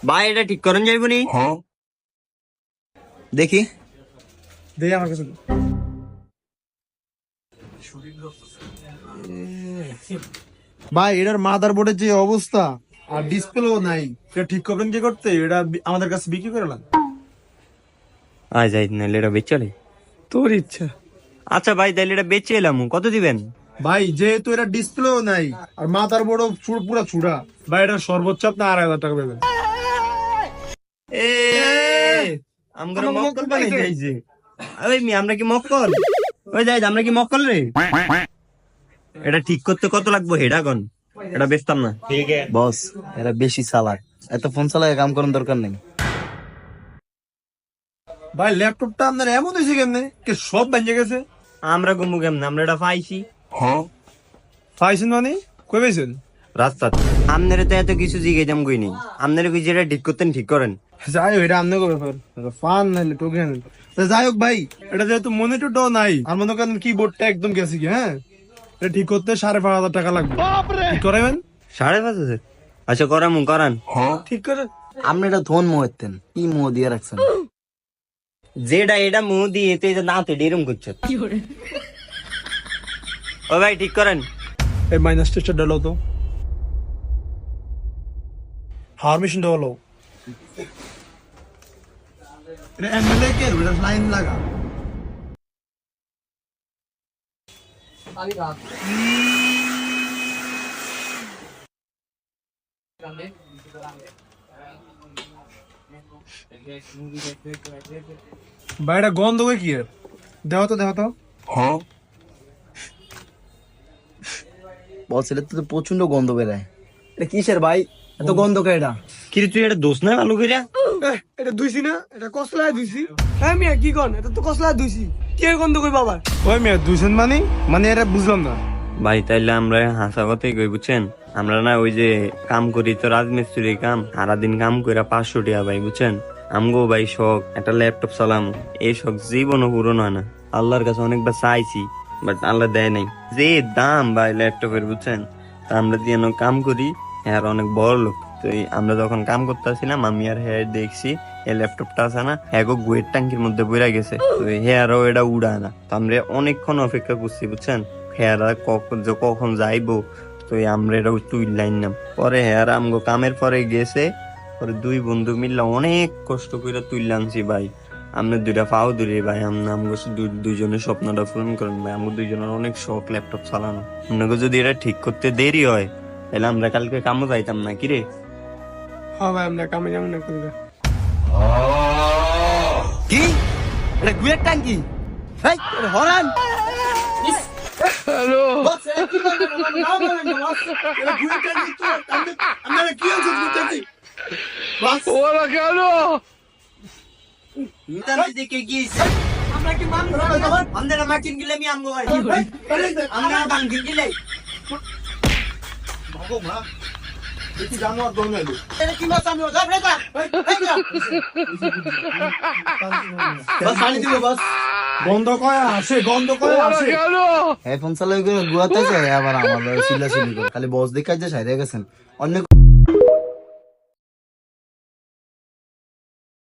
ভাই এটা ঠিক করেন যাইব নি? দেখি দেখি আমার কাছে ভাই এটার মাদার বোর্ডের যে অবস্থা আর ডিসপ্লেও নাই, এটা ঠিক করবেন কি করতে? এটা আমাদের কাছে বিক্রি করে না। আয় যাই নাহলে এটা বেচলে। তোর ইচ্ছা। আচ্ছা ভাই তাহলে এটা বেচে এলাম, কত দিবেন? ভাই যেহেতু এটা ডিসপ্লেও নাই আর মাদার বোর্ডও পুরো চূড়া, ভাই এটা সর্বোচ্চ আপনি 2,500 টাকা পাবেন। আমরা মক্কল বানাই যাইছে। ওই মি আমরা কি মক্কল? ওই যাই আমরা কি মক্কল রে? এটা ঠিক করতে কত লাগবে হেডা কোন? এটা বেচতাম না। ঠিক আছে বস, এরা বেশি চালাক, এত ফোন চালায় কাম করার দরকার নেই। ভাই ল্যাপটপটা আপনার এমন হয়েছে কেমনে কে সব ভেঙে গেছে? আমরা গুমু কেমনে? আমরা এটা পাইছি পাইছেন মানে কই পাইছেন? রাস্তা। আপনারা তো এত কিছু জিজ্ঞেস কই নেই। আপনারা কি যেটা ঠিক করতেন ঠিক করেন। যাই হোক এটা আপনাকে ব্যাপার, ফান নাইলে টোকে আনেন। যাই হোক ভাই, এটা যেহেতু মনিটরটাও নাই আর মনে করেন কিবোর্ডটা একদম গেছে কি, হ্যাঁ এটা ঠিক করতে 5,500 টাকা লাগবে। ঠিক করাবেন? 5,500? আচ্ছা করামু করান। ঠিক করে আপনি এটা ধন মোহেতেন, কি মোহ দিয়ে রাখছেন? যেটা এটা মুহ দিয়ে এতে দাঁতে এরম করছে। ও ভাই ঠিক করেন। এই মাইনাস টেস্টার ডালো তো, হাওয়ার মেশিনটা হলো এটা এমএলএ কে এটা লাইন লাগা। ভাই এটা গন্ধ হয় কি এর? দেখো তো বস, এটা তো প্রচন্ড গন্ধ বেরায়। এটা কিসের ভাই, এত গন্ধ কে? এটা কি রে তুই এটা দোষ না ভালো কইরা? এটা ধুইছি না, এটা কসলায় ধুইছি। হ্যাঁ মিয়া কি কোন, এটা তো কসলায় ধুইছি, কে গন্ধ কই বাবা? ওই মিয়া ধুইছেন মানে এটা বুঝলাম না ভাই তাইলে আমরা হাসা কথাই কই বুঝছেন। আমরা না ওই যে কাম করি তো রাজমিস্ত্রি কাম, সারাদিন কাম কইরা 500 টাকা ভাই বুঝছেন। আমগো ভাই শখ একটা ল্যাপটপ চালাম, এই শখ জীবনও পূরণ হয় না। আল্লাহর কাছে অনেকবার চাইছি বাট আল্লাহ দেয় নাই। যে দাম ভাই ল্যাপটপের বুঝছেন, তা আমরা দিয়ে কাম করি। হ্যাঁ অনেক বড় লোক তো আমরা যখন কাম করতেছিলাম আমি আর হ্যাঁ দেখছি এই ল্যাপটপটা আছে না হ্যাঁ গুয়ের ট্যাঙ্কির মধ্যে বইরা গেছে। তো হ্যাঁরাও এটা উড়ায় না, তো আমরা অনেকক্ষণ অপেক্ষা করছি বুঝছেন। হ্যাঁরা কখন যাইবো, তো আমরা এটা তুইলাইন নাম। পরে হ্যাঁ আমগো কামের পরে গেছে, পরে দুই বন্ধু মিললে অনেক কষ্ট করে তুইলা আনছি ভাই। আমরা দুইটা পাও দূরে ভাই, আমগো দুইজনের স্বপ্নটা পূরণ করেন ভাই। আমগো দুইজনের অনেক শখ ল্যাপটপ চালানো। আপনাকে যদি এটা ঠিক করতে দেরি হয় তাহলে আমরা কালকে কামও যাইতাম না কিরে। হ্যাঁ ভাই আমরা কামে যাবো না করবে। কি এটা গুয়ের ট্যাঙ্কি? এই এটা হরান। হ্যালো ওরা কেন? আমরা কি মানুষ আমাদের মাকিন গিলে আমি আমগো ভাই আমরা বাঙ্গিন গিলে গন্ধ কয় আসে ফোন চালাই গুয়াতে যায়, আবার আমার চিল্লা চিল্লি করে খালি বস দেখাই যে সাইডে গেছেন অন্য